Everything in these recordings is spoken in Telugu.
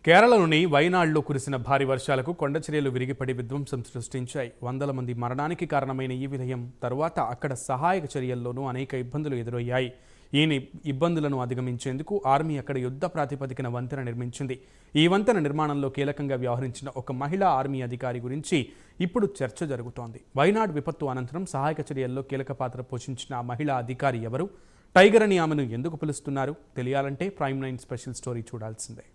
కేరళలోని వైనాడ్లో కురిసిన భారీ వర్షాలకు కొండచర్యలు విరిగిపడి విధ్వంసం సృష్టించాయి. వందల మంది మరణానికి కారణమైన ఈ విలయం తరువాత అక్కడ సహాయక చర్యల్లోనూ అనేక ఇబ్బందులు ఎదురయ్యాయి. ఈ ఇబ్బందులను అధిగమించేందుకు ఆర్మీ అక్కడ యుద్ధ ప్రాతిపదికన వంతెన నిర్మించింది. ఈ వంతెన నిర్మాణంలో కీలకంగా వ్యవహరించిన ఒక మహిళా ఆర్మీ అధికారి గురించి ఇప్పుడు చర్చ జరుగుతోంది. వైనాడ్ విపత్తు అనంతరం సహాయక చర్యల్లో కీలక పాత్ర పోషించిన ఆ మహిళా అధికారి ఎవరు? టైగర్ అని ఆమెను ఎందుకు పిలుస్తున్నారు? తెలియాలంటే ప్రైమ్ 9 స్పెషల్ స్టోరీ చూడాల్సిందే.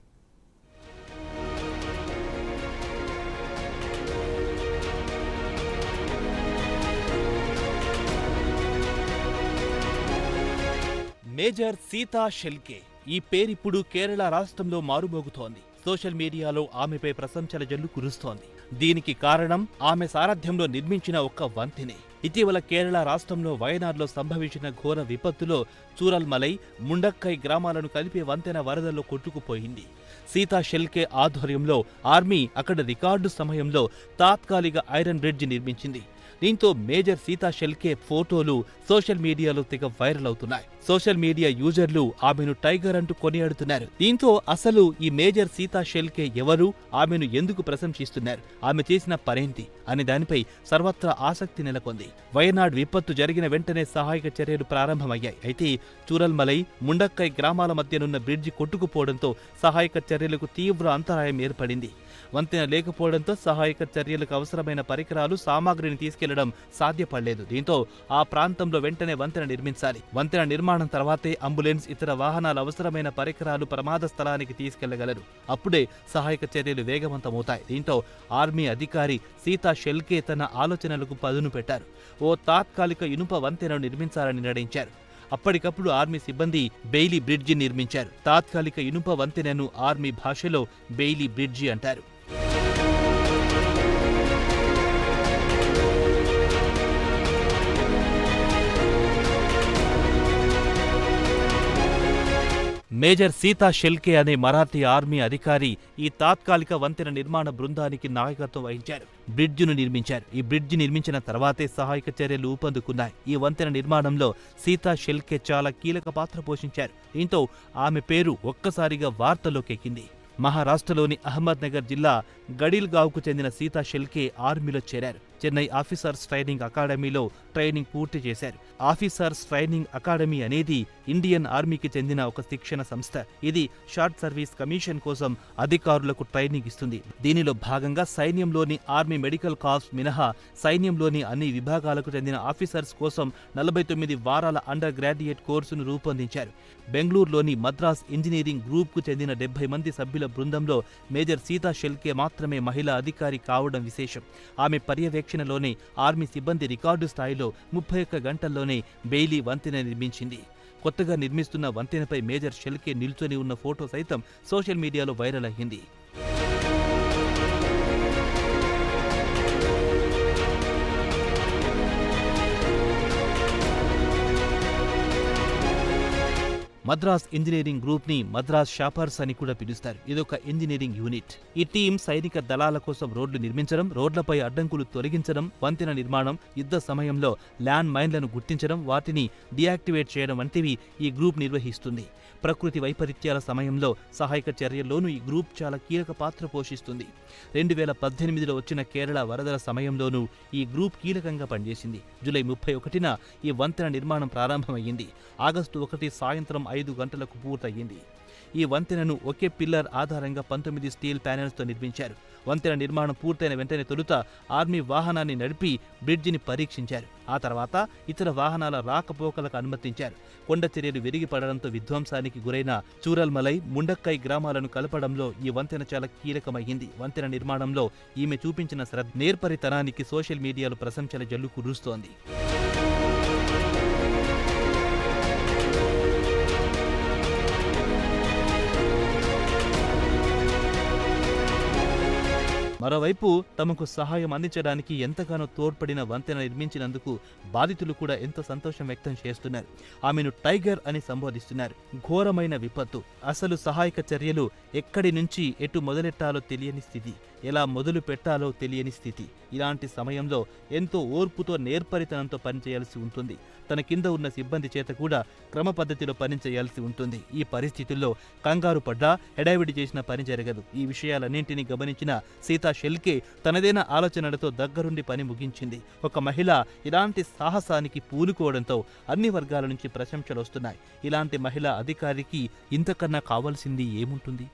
మేజర్ సీతా షెల్కే ఈ పేరిప్పుడు కేరళ రాష్ట్రంలో మారుమోగుతోంది. సోషల్ మీడియాలో ఆమెపై ప్రశంసల జల్లు కురుస్తోంది. దీనికి కారణం ఆమె సారథ్యంలో నిర్మించిన ఒక్క వంతెనే. ఇటీవల కేరళ రాష్ట్రంలో వయనాడ్లో సంభవించిన ఘోర విపత్తులో చూరల్మలై, ముండక్కై గ్రామాలను కలిపే వంతెన వరదల్లో కొట్టుకుపోయింది. సీతా షెల్కే ఆధ్వర్యంలో ఆర్మీ అక్కడ రికార్డు సమయంలో తాత్కాలిక ఐరన్ బ్రిడ్జి నిర్మించింది. దీంతో మేజర్ సీతా షెల్కే ఫోటోలు సోషల్ మీడియాలో తెగ వైరల్ అవుతున్నాయి. సోషల్ మీడియా యూజర్లు ఆమెను టైగర్ అంటూ కొనియాడుతున్నారు. దీంతో అసలు ఈ మేజర్ సీతా షెల్కే ఎవరు, ఆమెను ఎందుకు ప్రశంసిస్తున్నారు, ఆమె చేసిన పనేంటి అనే దానిపై సర్వత్రా ఆసక్తి నెలకొంది. వయనాడ్ విపత్తు జరిగిన వెంటనే సహాయక చర్యలు ప్రారంభమయ్యాయి. అయితే చూరల్మలై, ముండక్కై గ్రామాల మధ్యనున్న బ్రిడ్జి కొట్టుకుపోవడంతో సహాయక చర్యలకు తీవ్ర అంతరాయం ఏర్పడింది. వంతెన లేకపోవడంతో సహాయక చర్యలకు అవసరమైన పరికరాలు, సామాగ్రిని తీసుకెళ్లడం సాధ్యపడలేదు. దీంతో ఆ ప్రాంతంలో వెంటనే వంతెన నిర్మించాలి. వంతెన నిర్మాణం తర్వాతే అంబులెన్స్, ఇతర వాహనాలు అవసరమైన పరికరాలు ప్రమాద స్థలానికి తీసుకెళ్లగలరు. అప్పుడే సహాయక చర్యలు వేగవంతమవుతాయి. దీంతో ఆర్మీ అధికారి సీతా షెల్కే తన ఆలోచనలకు పదును పెట్టారు. ఓ తాత్కాలిక ఇనుప వంతెనను నిర్మించాలని నిర్ణయించారు. అప్పటికప్పుడు ఆర్మీ సిబ్బంది బెయిలీ బ్రిడ్జి నిర్మించారు. తాత్కాలిక ఇనుప వంతెనను ఆర్మీ భాషలో బెయిలీ బ్రిడ్జి అంటారు. మేజర్ సీతా షెల్కే అనే మరాఠీ ఆర్మీ అధికారి ఈ తాత్కాలిక వంతెన నిర్మాణ బృందానికి నాయకత్వం వహించారు. బ్రిడ్జిను నిర్మించారు. ఈ బ్రిడ్జి నిర్మించిన తర్వాతే సహాయక చర్యలు ఊపందుకున్నాయి. ఈ వంతెన నిర్మాణంలో సీతా షెల్కే చాలా కీలక పాత్ర పోషించారు. దీంతో ఆమె పేరు ఒక్కసారిగా వార్తల్లోకి ఎక్కింది. మహారాష్ట్రలోని అహ్మద్ నగర్ జిల్లా గడిల్గావ్కు చెందిన సీతా షెల్కే ఆర్మీలో చేరారు. చెన్నై ఆఫీసర్స్ ట్రైనింగ్ అకాడమీలో ట్రైనింగ్ పూర్తి చేశారు. ఆఫీసర్స్ ట్రైనింగ్ అకాడమీ అనేది ఇండియన్ ఆర్మీకి చెందిన ఒక శిక్షణ సంస్థ. ఇది షార్ట్ సర్వీస్ కమిషన్ కోసం అధికారులకు ట్రైనింగ్ ఇస్తుంది. దీనిలో భాగంగా సైన్యంలోని ఆర్మీ మెడికల్ కార్ప్స్ మినహా సైన్యంలోని అన్ని విభాగాలకు చెందిన ఆఫీసర్స్ కోసం 49 వారాల అండర్ గ్రాడ్యుయేట్ కోర్సును రూపొందించారు. బెంగళూరులోని మద్రాస్ ఇంజనీరింగ్ గ్రూప్కు చెందిన 70 మంది సభ్యుల బృందంలో మేజర్ సీతా షెల్కే మాత్రమే మహిళా అధికారి కావడం విశేషం. ఆమె పర్యవేక్షణలోనే ఆర్మీ సిబ్బంది రికార్డు స్థాయిలో 31 గంటల్లోనే బెయిలీ వంతెన నిర్మించింది. కొత్తగా నిర్మిస్తున్న వంతెనపై మేజర్ షెల్కే నిల్చొని ఉన్న ఫోటో సైతం సోషల్ మీడియాలో వైరల్ అయ్యింది. మద్రాస్ ఇంజనీరింగ్ గ్రూప్ ని మద్రాస్ షాపర్స్ అని కూడా పిలుస్తారు. ఇదొక ఇంజనీరింగ్ యూనిట్. ఈ టీం సైనిక దళాల కోసం రోడ్లు నిర్మించడం, రోడ్లపై అడ్డంకులు తొలగించడం, వంతెన నిర్మాణం, యుద్ధ సమయంలో ల్యాండ్ మైన్లను గుర్తించడం, వాటిని డియాక్టివేట్ చేయడం వంటివి ఈ గ్రూప్ నిర్వహిస్తుంది. ప్రకృతి వైపరీత్యాల సమయంలో సహాయక చర్యల్లోనూ ఈ గ్రూప్ చాలా కీలక పాత్ర పోషిస్తుంది. 2018లో వచ్చిన కేరళ వరదల సమయంలోనూ ఈ గ్రూప్ కీలకంగా పనిచేసింది. జూలై 31న ఈ వంతెన నిర్మాణం ప్రారంభమయ్యింది. ఆగస్టు 1 సాయంత్రం 5 గంటలకు పూర్తయింది. ఈ వంతెనను ఒకే పిల్లర్ ఆధారంగా 19 స్టీల్ ప్యానెల్స్తో నిర్మించారు. వంతెన నిర్మాణం పూర్తయిన వెంటనే తొలుత ఆర్మీ వాహనాన్ని నడిపి బ్రిడ్జిని పరీక్షించారు. ఆ తర్వాత ఇతర వాహనాల రాకపోకలకు అనుమతించారు. కొండ చర్యలు విరిగిపడడంతో విధ్వంసానికి గురైన చూరల్మలై, ముండక్కై గ్రామాలను కలపడంలో ఈ వంతెన చాలా కీలకమైంది. వంతెన నిర్మాణంలో ఈమె చూపించిన నేర్పరితనానికి సోషల్ మీడియాలో ప్రశంసల జల్లు కురుస్తోంది. మరోవైపు తమకు సహాయం అందించడానికి ఎంతగానో తోడ్పడిన వంతెన నిర్మించినందుకు బాధితులు కూడా ఎంతో సంతోషం వ్యక్తం చేస్తున్నారు. ఆమెను టైగర్ అని సంబోధిస్తున్నారు. ఘోరమైన విపత్తు, అసలు సహాయక చర్యలు ఎక్కడి నుంచి ఎటు మొదలెట్టాలో తెలియని స్థితి, ఎలా మొదలు పెట్టాలో తెలియని స్థితి. ఇలాంటి సమయంలో ఎంతో ఓర్పుతో నేర్పరితనంతో పనిచేయాల్సి ఉంటుంది. తన కింద ఉన్న సిబ్బంది చేత కూడా క్రమ పద్ధతిలో పనిచేయాల్సి ఉంటుంది. ఈ పరిస్థితుల్లో కంగారు పడ్డా హెడావిడి చేసిన పని జరగదు. ఈ విషయాలన్నింటినీ గమనించిన సీతా షెల్కే తనదైన ఆలోచనలతో దగ్గరుండి పని ముగించింది. ఒక మహిళ ఇలాంటి సాహసానికి పూనుకోవడంతో అన్ని వర్గాల నుంచి ప్రశంసలు వస్తున్నాయి. ఇలాంటి మహిళా అధికారికి ఇంతకన్నా కావాల్సింది ఏముంటుంది?